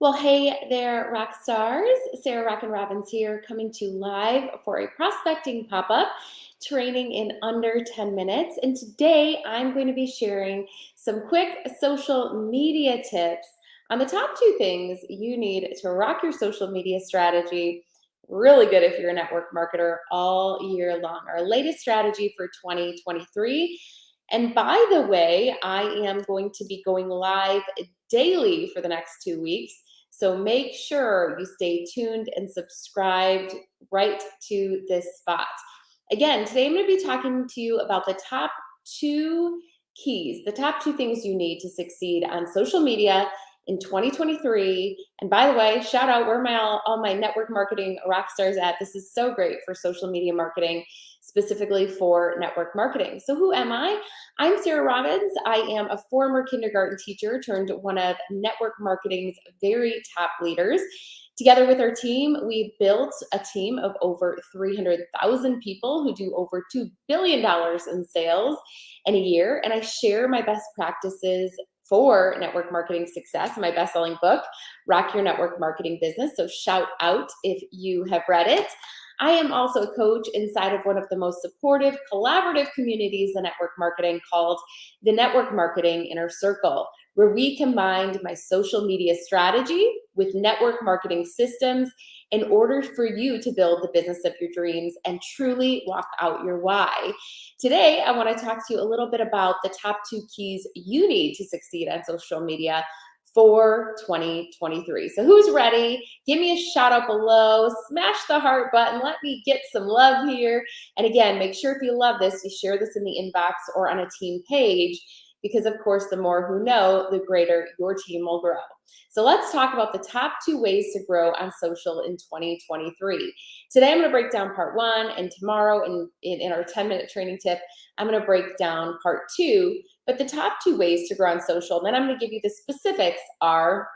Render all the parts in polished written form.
Well, hey there, rock stars. Sarah Rockin' Robbins here, coming to you live for a prospecting pop up training in under 10 minutes. And today I'm going to be sharing some quick social media tips on the top two things you need to rock your social media strategy. Really good if you're a network marketer all year long. Our latest strategy for 2023. And by the way, I am going to be going live daily for the next 2 weeks. So make sure you stay tuned and subscribed right to this spot. Again, today I'm going to be talking to you about the top two keys, the top two things you need to succeed on social media in 2023. And by the way, shout out where all my network marketing rock stars at. This is so great for social media marketing, specifically for network marketing. So who am I? I'm Sarah Robbins. I am a former kindergarten teacher turned one of network marketing's very top leaders. Together with our team, we built a team of over 300,000 people who do over $2 billion in sales in a year. And I share my best practices for network marketing success in my best-selling book, Rock Your Network Marketing Business. So shout out if you have read it. I am also a coach inside of one of the most supportive, collaborative communities in network marketing called the Network Marketing Inner Circle, where we combined my social media strategy with network marketing systems in order for you to build the business of your dreams and truly walk out your why. Today, I want to talk to you a little bit about the top two keys you need to succeed on social media for 2023. So who's ready? Give me a shout out below, smash the heart button, let me get some love here. And again, make sure if you love this, you share this in the inbox or on a team page, because of course, the more who know, the greater your team will grow. So let's talk about the top two ways to grow on social in 2023. Today, I'm going to break down part one, and tomorrow in our 10-minute training tip, I'm going to break down part two. But the top two ways to grow on social, and then I'm going to give you the specifics, are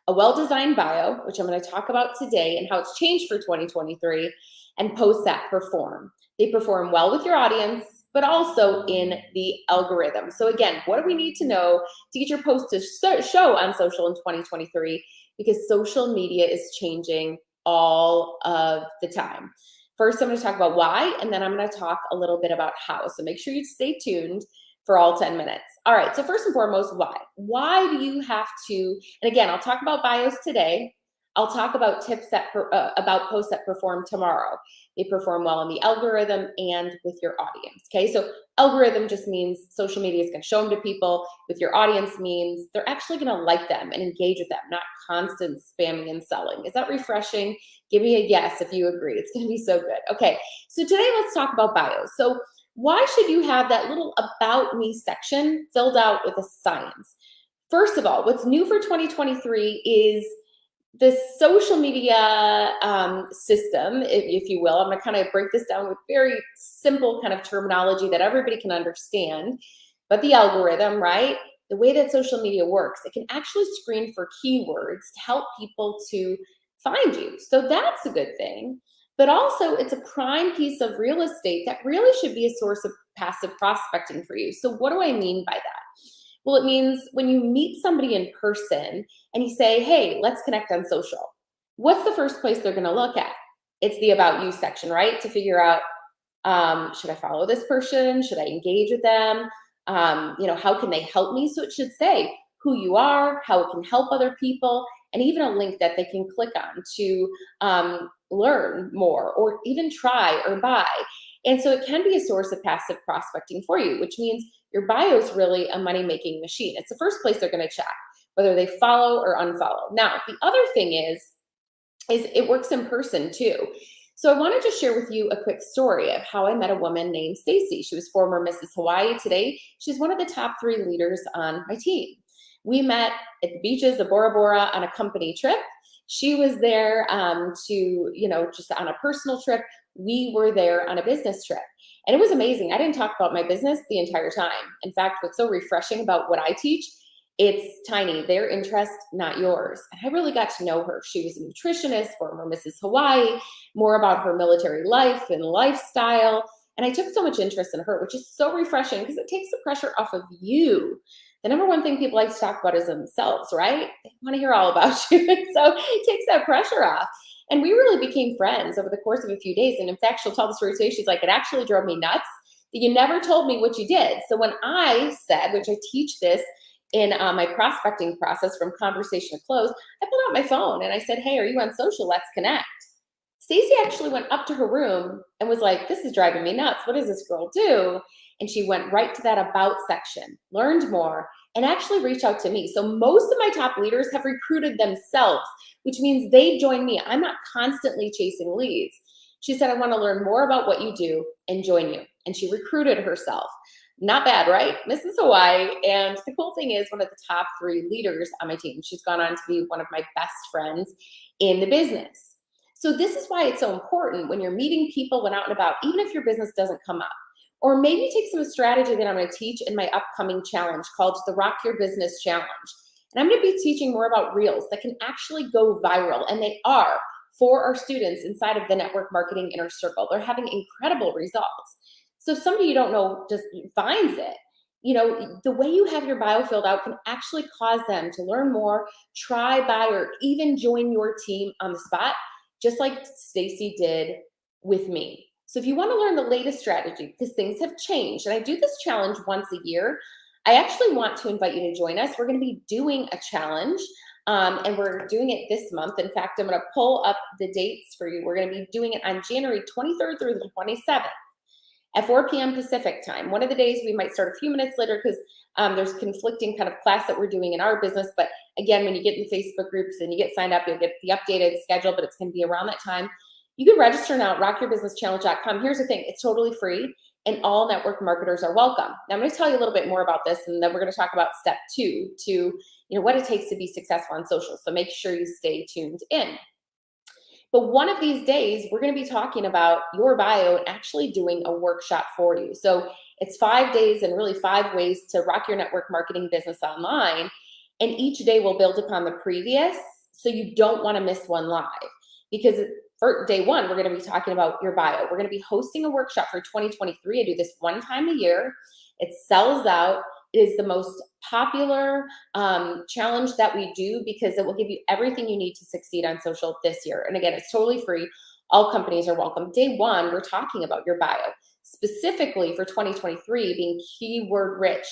a well-designed bio, which I'm going to talk about today and how it's changed for 2023, and posts that perform. They perform well with your audience, but also in the algorithm. So again, what do we need to know to get your post to show on social in 2023? Because social media is changing all of the time. First, I'm going to talk about why, and then I'm going to talk a little bit about how. So make sure you stay tuned for all 10 minutes. All right, so first and foremost, why? Why do you have to, and again, I'll talk about bios today. I'll talk about tips about posts that perform tomorrow. They perform well in the algorithm and with your audience, okay? So algorithm just means social media is gonna show them to people. With your audience means they're actually gonna like them and engage with them, not constant spamming and selling. Is that refreshing? Give me a yes if you agree. It's gonna be so good. Okay, so today let's talk about bios. So why should you have that little about me section filled out with a science? First of all, what's new for 2023 is the social media system, if you will. I'm gonna kind of break this down with very simple kind of terminology that everybody can understand. But the algorithm, right? The way that social media works, it can actually screen for keywords to help people to find you. So that's a good thing. But also, it's a prime piece of real estate that really should be a source of passive prospecting for you. So what do I mean by that? Well, it means when you meet somebody in person and you say, hey, let's connect on social, what's the first place they're going to look at? It's the about you section, right? To figure out, should I follow this person? Should I engage with them? How can they help me? So it should say who you are, how it can help other people, and even a link that they can click on to learn more or even try or buy. And so it can be a source of passive prospecting for you, which means your bio is really a money-making machine. It's the first place they're going to check, whether they follow or unfollow. Now, the other thing is it works in person too. So I wanted to share with you a quick story of how I met a woman named Stacy. She was former Mrs. Hawaii. Today, she's one of the top 3 leaders on my team. We met at the beaches of Bora Bora on a company trip. She was there just on a personal trip. We were there on a business trip. And it was amazing. I didn't talk about my business the entire time. In fact, what's so refreshing about what I teach, it's tiny, their interest, not yours. And I really got to know her. She was a nutritionist, former Mrs. Hawaii, more about her military life and lifestyle. And I took so much interest in her, which is so refreshing because it takes the pressure off of you the number one thing people like to talk about is themselves, right? They want to hear all about you. And so it takes that pressure off. And we really became friends over the course of a few days. And in fact, she'll tell the story today. She's like, it actually drove me nuts that you never told me what you did. So when I said, which I teach this in my prospecting process from conversation to close, I pulled out my phone and I said, hey, are you on social? Let's connect. Stacy actually went up to her room and was like, this is driving me nuts. What does this girl do? And she went right to that about section, learned more, and actually reached out to me. So most of my top leaders have recruited themselves, which means they join me. I'm not constantly chasing leads. She said, I want to learn more about what you do and join you. And she recruited herself. Not bad, right? Mrs. Hawaii. And the cool thing is, one of the top 3 leaders on my team, she's gone on to be one of my best friends in the business. So this is why it's so important when you're meeting people when out and about, even if your business doesn't come up. Or maybe take some strategy that I'm going to teach in my upcoming challenge called the Rock Your Business Challenge. And I'm going to be teaching more about reels that can actually go viral. And they are for our students inside of the network marketing inner circle. They're having incredible results. So if somebody you don't know just finds it, the way you have your bio filled out can actually cause them to learn more, try, buy, or even join your team on the spot, just like Stacy did with me. So if you want to learn the latest strategy, because things have changed, and I do this challenge once a year, I actually want to invite you to join us. We're going to be doing a challenge, and we're doing it this month. In fact, I'm going to pull up the dates for you. We're going to be doing it on January 23rd through the 27th at 4 p.m. Pacific time. One of the days we might start a few minutes later because there's conflicting kind of class that we're doing in our business. But again, when you get in the Facebook groups and you get signed up, you'll get the updated schedule, but it's going to be around that time. You can register now at rockyourbusinesschallenge.com. Here's the thing, it's totally free and all network marketers are welcome. Now I'm going to tell you a little bit more about this, and then we're going to talk about step 2 to what it takes to be successful on social. So make sure you stay tuned in. But one of these days, we're going to be talking about your bio and actually doing a workshop for you. So it's 5 days and really 5 ways to rock your network marketing business online. And each day will build upon the previous. So you don't want to miss one live, because for day 1, we're going to be talking about your bio. We're going to be hosting a workshop for 2023. I do this 1 time a year. It sells out. It is the most popular challenge that we do because it will give you everything you need to succeed on social this year. And again, it's totally free. All companies are welcome. Day 1, we're talking about your bio, specifically for 2023 being keyword rich.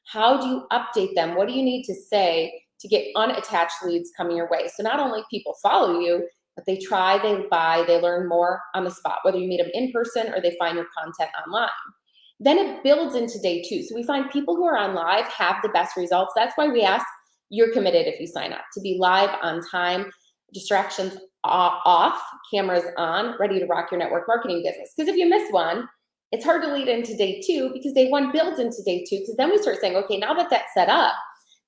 How do you update them? What do you need to say to get unattached leads coming your way? So not only people follow you, but they try, they buy, they learn more on the spot, whether you meet them in person or they find your content online. Then it builds into day 2. So we find people who are on live have the best results. That's why we ask you're committed if you sign up to be live on time, distractions off, cameras on, ready to rock your network marketing business. Because if you miss one, it's hard to lead into day 2 because day 1 builds into day 2, because then we start saying, okay, now that that's set up,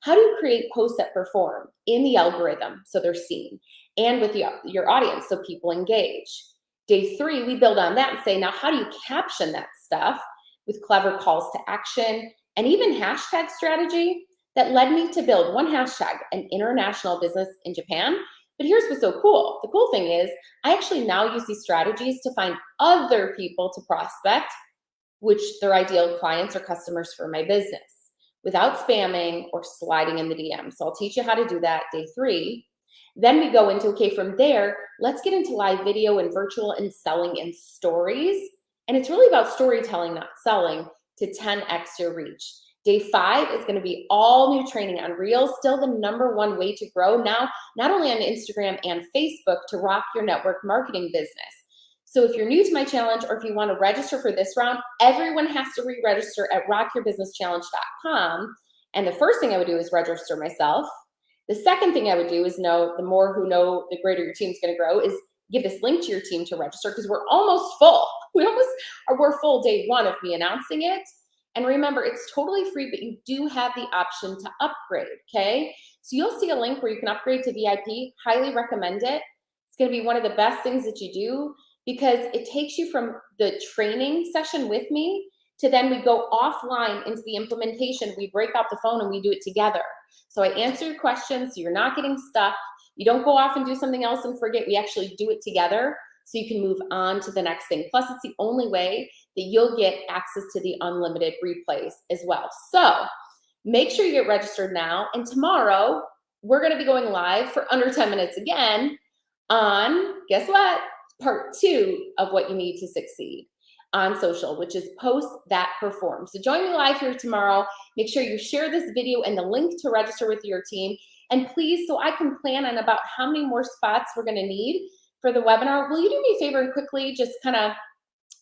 how do you create posts that perform in the algorithm so they're seen and with your audience so people engage? Day 3, we build on that and say, now how do you caption that stuff with clever calls to action and even hashtag strategy that led me to build one hashtag, an international business in Japan. But here's what's so cool. The cool thing is I actually now use these strategies to find other people to prospect, which their ideal clients or customers for my business, without spamming or sliding in the DM. So I'll teach you how to do that day 3. Then we go into, okay, from there, let's get into live video and virtual and selling and stories. And it's really about storytelling, not selling, to 10x your reach. Day 5 is going to be all new training on Reels, still the #1 way to grow now, not only on Instagram and Facebook, to rock your network marketing business. So if you're new to my challenge, or if you want to register for this round, everyone has to re-register at rockyourbusinesschallenge.com. And the first thing I would do is register myself. The second thing I would do is know the more who know, the greater your team's going to grow, is give this link to your team to register, because we're almost full. We're full day 1 of me announcing it. And remember, it's totally free, but you do have the option to upgrade, okay? So you'll see a link where you can upgrade to VIP. Highly recommend it. It's going to be one of the best things that you do, because it takes you from the training session with me to then we go offline into the implementation. We break out the phone and we do it together. So I answer your questions so you're not getting stuck. You don't go off and do something else and forget. We actually do it together so you can move on to the next thing. Plus, it's the only way that you'll get access to the unlimited replays as well. So Make sure you get registered now. And tomorrow, we're going to be going live for under 10 minutes again on, guess what? Part 2 of what you need to succeed on social, which is post that perform. So join me live here tomorrow. Make sure you share this video and the link to register with your team. And please, so I can plan on about how many more spots we're going to need for the webinar, will you do me a favor and quickly just kind of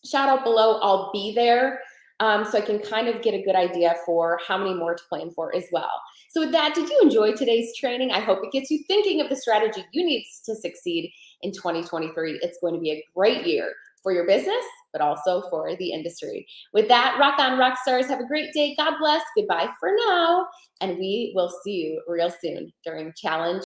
shout out below, I'll be there, so I can kind of get a good idea for how many more to plan for as well. So with that, did you enjoy today's training? I hope it gets you thinking of the strategy you need to succeed in 2023. It's going to be a great year for your business, but also for the industry. With that, rock on, rock stars. Have a great day. God bless. Goodbye for now. And we will see you real soon during Challenge